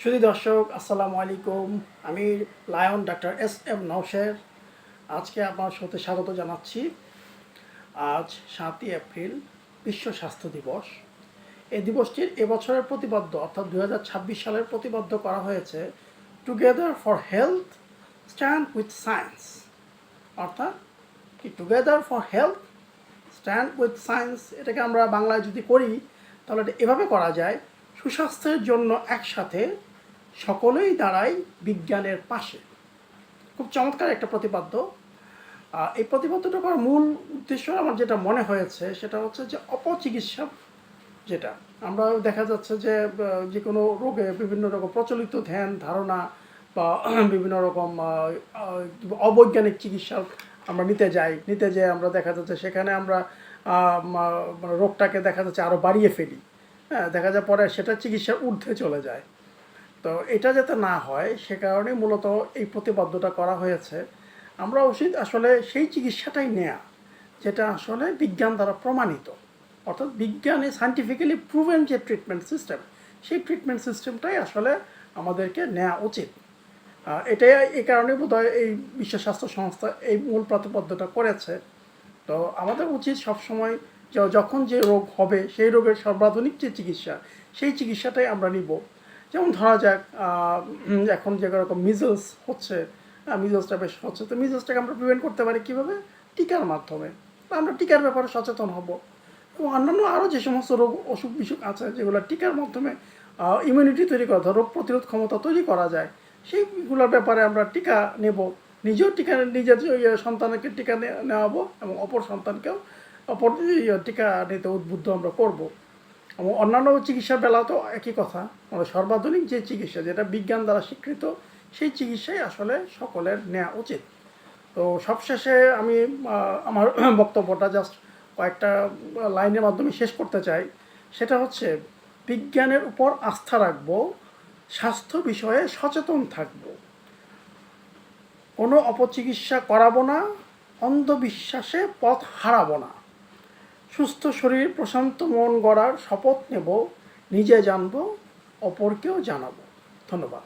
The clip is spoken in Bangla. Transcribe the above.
সুধী দর্শক, আসসালামু আলাইকুম। আমি লায়ন ডাক্তার এস.এম. নওশের আজকে আপনার সাথে স্বাগত জানাচ্ছি। আজ 7ই এপ্রিল বিশ্ব স্বাস্থ্য দিবস। এই দিবসটির এবছরের প্রতিপাদ্য অর্থাৎ 2026 সালের প্রতিপাদ্য করা হয়েছে together for health, stand with science. অর্থাৎ কি together for health, stand with science, এটাকে আমরা বাংলায় যদি করি তাহলে এটা এভাবে করা যায়: সুস্বাস্থ্যের জন্য একসাথে সকলেই দাঁড়ায় বিজ্ঞানের পাশে। খুব চমৎকার একটা প্রতিপাদ্য। এই প্রতিপাদ্যটা করার মূল উদ্দেশ্য আমার যেটা মনে হয়েছে সেটা হচ্ছে যে অপচিকিৎসা, যেটা আমরা দেখা যাচ্ছে যে যে কোনো রোগে বিভিন্ন রকম প্রচলিত ধ্যান ধারণা বা বিভিন্ন রকম অবৈজ্ঞানিক চিকিৎসা আমরা নিতে যাই আমরা দেখা যাচ্ছে সেখানে আমরা রোগটাকে দেখা যাচ্ছে আরও বাড়িয়ে ফেলি। হ্যাঁ, দেখা যায় পরে সেটা চিকিৎসার ঊর্ধ্বে চলে যায়। তো এটা যাতে না হয় সে কারণে মূলত এই প্রতিপাদ্যটা করা হয়েছে। আমরা উচিত আসলে সেই চিকিৎসাটাই নেয়া যেটা আসলে বিজ্ঞান দ্বারা প্রমাণিত, অর্থাৎ বিজ্ঞানে সায়েন্টিফিক্যালি প্রুভেন যে ট্রিটমেন্ট সিস্টেম, সেই ট্রিটমেন্ট সিস্টেমটাই আসলে আমাদেরকে নেওয়া উচিত। এটাই এই কারণে বোধহয় এই বিশ্ব স্বাস্থ্য সংস্থা এই মূল প্রতিপাদ্যটা করেছে। তো আমাদের উচিত সবসময় যখন যে রোগ হবে সেই রোগের সর্বাধুনিক যে চিকিৎসা, সেই চিকিৎসাটাই আমরা নিব। যেমন ধরা যাক এখন যেরকম মিজলস হচ্ছে, মিজলসটা বেশ হচ্ছে, তো মিজলসটাকে আমরা প্রিভেন্ট করতে পারি কীভাবে? টিকার মাধ্যমে। আমরা টিকার ব্যাপারে সচেতন হব এবং অন্যান্য আরও যে সমস্ত রোগ অসুখ বিসুখ আছে যেগুলো টিকার মাধ্যমে ইমিউনিটি তৈরি করা, রোগ প্রতিরোধ ক্ষমতা তৈরি করা যায়, সেইগুলোর ব্যাপারে আমরা টিকা নেব। নিজের সন্তানকে টিকা নেওয়াবো এবং অপর সন্তানকেও টিকা নিতে উদ্বুদ্ধ আমরা করব। এবং অন্যান্য চিকিৎসার বেলাও তো একই কথা, মানে সর্বাধুনিক যে চিকিৎসা যেটা বিজ্ঞান দ্বারা স্বীকৃত, সেই চিকিৎসাই আসলে সকলের নেওয়া উচিত। তো সবশেষে আমি আমার বক্তব্যটা জাস্ট কয়েকটা লাইনের মাধ্যমে শেষ করতে চাই। সেটা হচ্ছে, বিজ্ঞানের উপর আস্থা রাখব, স্বাস্থ্য বিষয়ে সচেতন থাকব, কোনো অপচিকিৎসা করাবো না, অন্ধবিশ্বাসে পথ হারাবো না, সুস্থ শরীর প্রশান্ত মন গড়ার শপথ নেব, নিজে জানব, অপরকেও জানাবো। ধন্যবাদ।